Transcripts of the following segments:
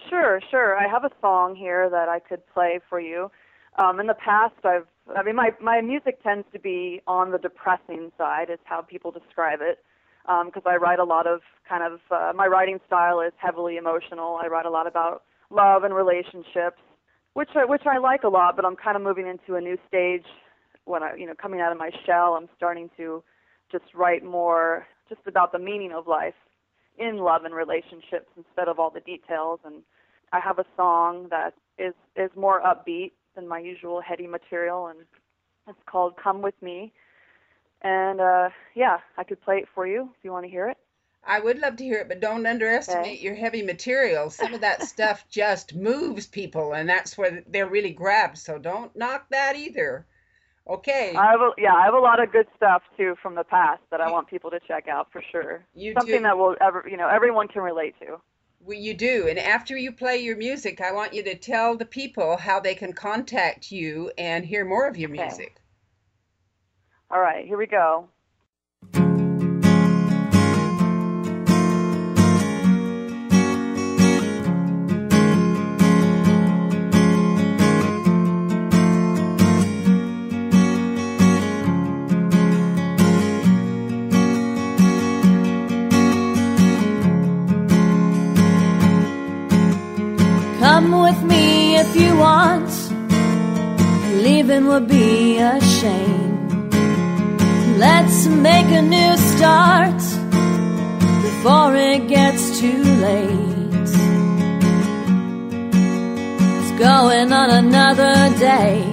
Sure, sure. I have a song here that I could play for you. In the past, my music tends to be on the depressing side, is how people describe it, because I write a lot of my writing style is heavily emotional. I write a lot about love and relationships, which I like a lot, but I'm kind of moving into a new stage when coming out of my shell. I'm starting to just write more just about the meaning of life in love and relationships instead of all the details. And I have a song that is more upbeat than my usual heady material, and it's called Come With Me. And I could play it for you if you want to hear it. I would love to hear it, but don't underestimate Okay. your heavy material. Some of that stuff just moves people, and that's where they're really grabbed. So don't knock that either. Okay, I have a lot of good stuff too from the past that I you, want people to check out for sure. you Something do. that everyone can relate to. Well, you do. And after you play your music, I want you to tell the people how they can contact you and hear more of your Okay. music. All right, here we go. Come with me if you want. Leaving would be a shame. Let's make a new start before it gets too late. It's going on another day.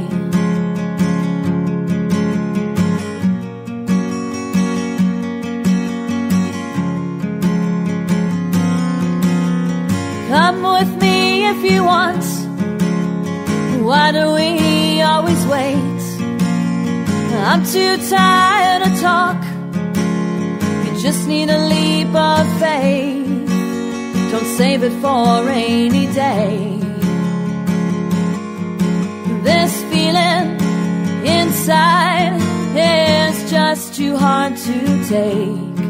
Come with me if you want. Why do we always wait? I'm too tired to talk. You just need a leap of faith. Don't save it for a rainy day. This feeling inside is just too hard to take.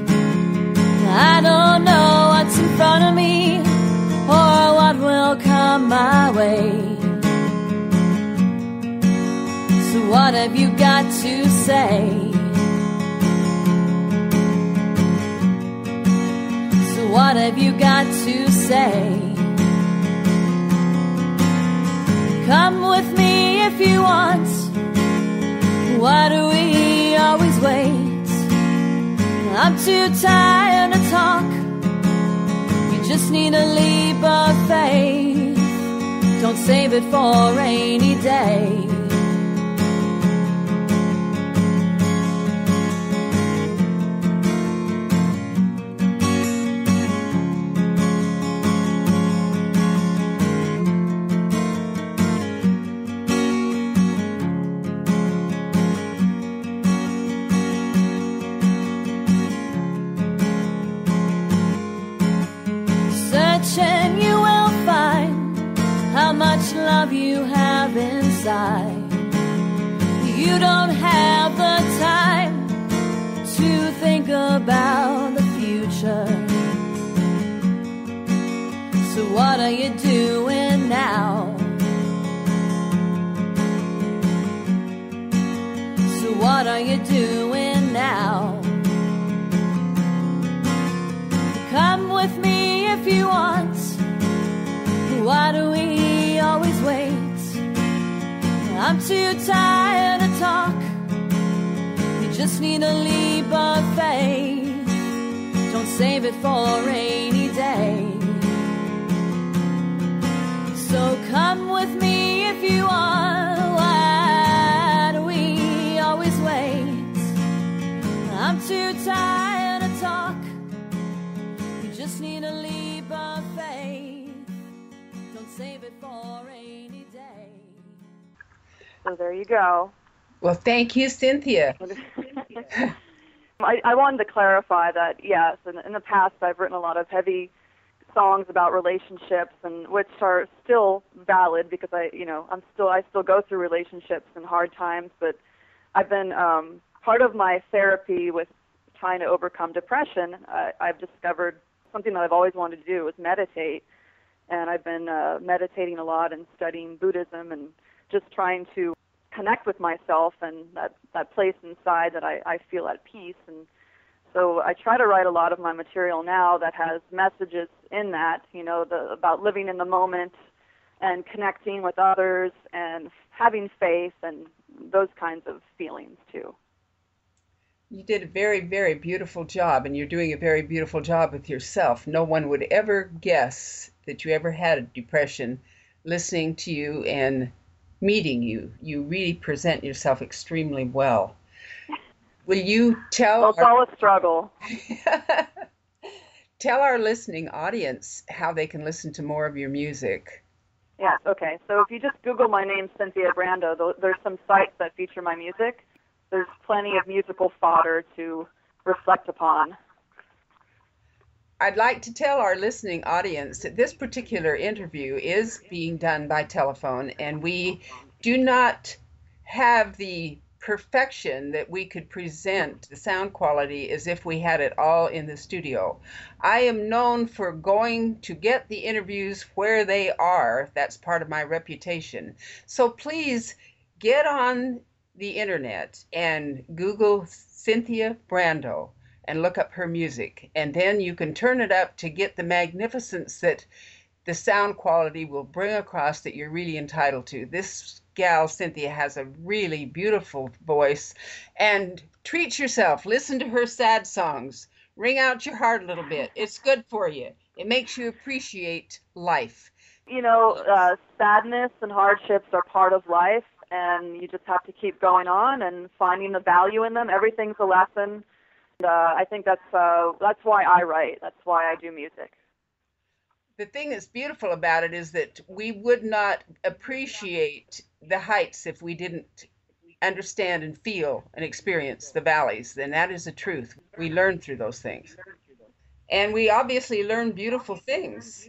I don't know what's in front of me or what will come my way. So what have you got to say? So what have you got to say? Come with me if you want. Why do we always wait? I'm too tired to talk. Just need a leap of faith. Don't save it for a rainy day. Searching, you will find how much love you have inside. You don't have the time to think about the future. So what are you doing now? So what are you doing now? Come with me if you want. Why do we always wait? I'm too tired to talk. You just need a leap of faith. Don't save it for a rainy day. So come with me if you want. Why do we always wait? I'm too tired to talk. You just need a leap of faith. Don't save it for a rainy day. So there you go. Well, thank you, Cynthia. I wanted to clarify that, yes, in the past I've written a lot of heavy songs about relationships, and which are still valid because I still go through relationships and hard times, but I've been part of my therapy with trying to overcome depression. I've discovered something that I've always wanted to do was meditate, and I've been meditating a lot and studying Buddhism and just trying to connect with myself and that place inside that I feel at peace. And so I try to write a lot of my material now that has messages in that, about living in the moment and connecting with others and having faith and those kinds of feelings too. You did a very, very beautiful job, and you're doing a very beautiful job with yourself. No one would ever guess that you ever had a depression listening to you and meeting you. You really present yourself extremely well. Will you tell Well, it's all a struggle. Tell our listening audience how they can listen to more of your music. Yes, okay. So if you just Google my name, Cynthia Brando, there's some sites that feature my music. There's plenty of musical fodder to reflect upon. I'd like to tell our listening audience that this particular interview is being done by telephone, and we do not have the perfection that we could present the sound quality as if we had it all in the studio. I am known for going to get the interviews where they are. That's part of my reputation. So please get on the internet and Google Cynthia Brando and look up her music, and then you can turn it up to get the magnificence that the sound quality will bring across that you're really entitled to. This gal, Cynthia, has a really beautiful voice, and treat yourself. Listen to her sad songs. Wring out your heart a little bit. It's good for you. It makes you appreciate life. Sadness and hardships are part of life, and you just have to keep going on and finding the value in them. Everything's a lesson. And, I think that's why I write. That's why I do music. The thing that's beautiful about it is that we would not appreciate the heights if we didn't understand and feel and experience the valleys. And that is the truth. We learn through those things. And we obviously learn beautiful things.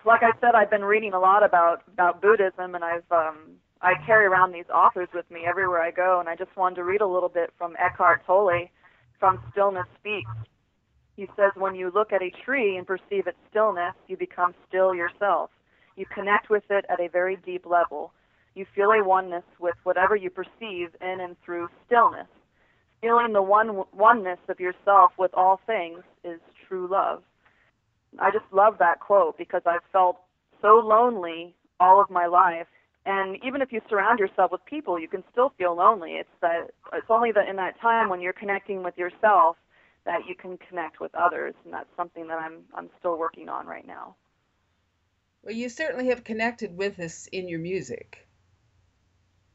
Like I said, I've been reading a lot about Buddhism, and I carry around these authors with me everywhere I go, and I just wanted to read a little bit from Eckhart Tolle from Stillness Speaks. He says, when you look at a tree and perceive its stillness, you become still yourself. You connect with it at a very deep level. You feel a oneness with whatever you perceive in and through stillness. Feeling the oneness of yourself with all things is true love. I just love that quote because I've felt so lonely all of my life. And even if you surround yourself with people, you can still feel lonely. It's only that in that time when you're connecting with yourself that you can connect with others, and that's something that I'm still working on right now. Well, you certainly have connected with us in your music.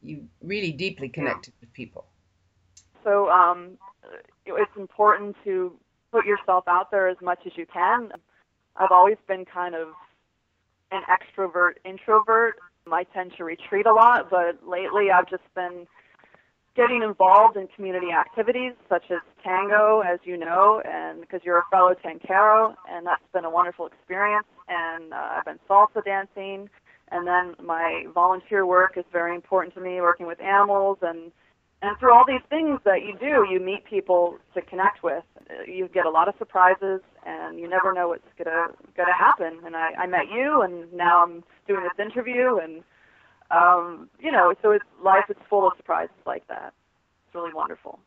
You really deeply connected with people. So it's important to put yourself out there as much as you can. I've always been kind of an extrovert, introvert. I tend to retreat a lot, but lately I've just been getting involved in community activities such as tango, as you know, and because you're a fellow tanquero, and that's been a wonderful experience. And I've been salsa dancing, and then my volunteer work is very important to me, working with animals, and through all these things that you do, you meet people to connect with. You get a lot of surprises, and you never know what's gonna happen. And I met you, and now I'm doing this interview, and so life is full of surprises like that. It's really wonderful.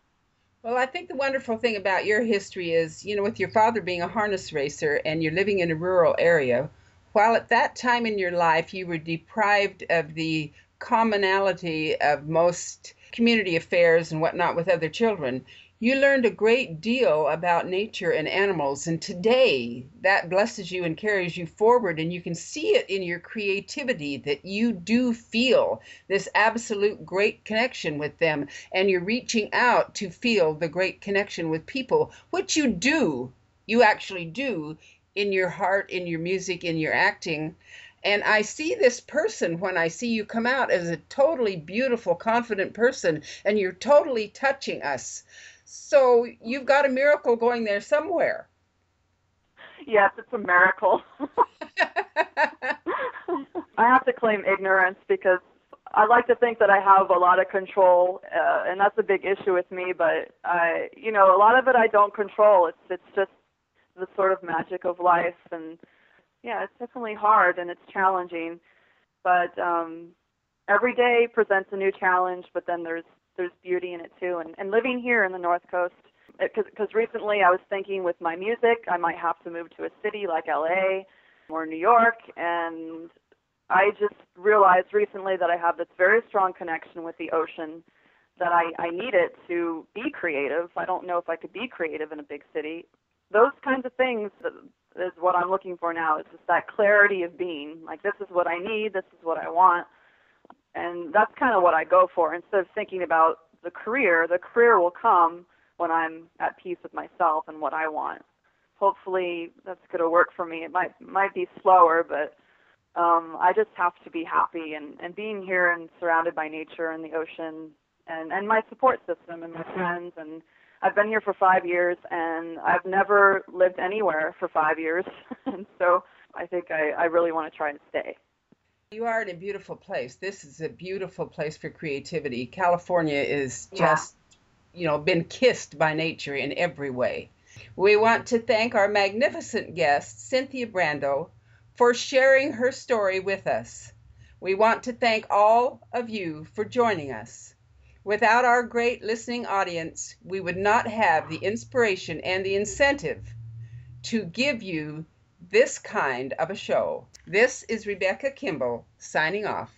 Well, I think the wonderful thing about your history is, with your father being a harness racer and you're living in a rural area, while at that time in your life you were deprived of the commonality of most community affairs and whatnot with other children, you learned a great deal about nature and animals, and today that blesses you and carries you forward, and you can see it in your creativity that you do feel this absolute great connection with them, and you're reaching out to feel the great connection with people, which you actually do in your heart, in your music, in your acting. And I see this person when I see you come out as a totally beautiful, confident person, and you're totally touching us. So you've got a miracle going there somewhere. Yes, it's a miracle. I have to claim ignorance because I like to think that I have a lot of control, and that's a big issue with me. But a lot of it I don't control. It's just the sort of magic of life, and Yeah, it's definitely hard and it's challenging, but every day presents a new challenge. But then there's beauty in it too. And living here in the North Coast, because recently I was thinking with my music, I might have to move to a city like LA or New York, and I just realized recently that I have this very strong connection with the ocean, that I need it to be creative. I don't know if I could be creative in a big city. Those kinds of things is what I'm looking for now. It's just that clarity of being. Like, this is what I need, this is what I want. And that's kind of what I go for. Instead of thinking about the career will come when I'm at peace with myself and what I want. Hopefully that's going to work for me. It might be slower, but I just have to be happy. And being here and surrounded by nature and the ocean and my support system and my friends. And I've been here for 5 years, and I've never lived anywhere for 5 years. And so I think I really want to try and stay. You are in a beautiful place. This is a beautiful place for creativity. California is just, been kissed by nature in every way. We want to thank our magnificent guest, Cynthia Brando, for sharing her story with us. We want to thank all of you for joining us. Without our great listening audience, we would not have the inspiration and the incentive to give you this kind of a show. This is Rebecca Kimbel signing off.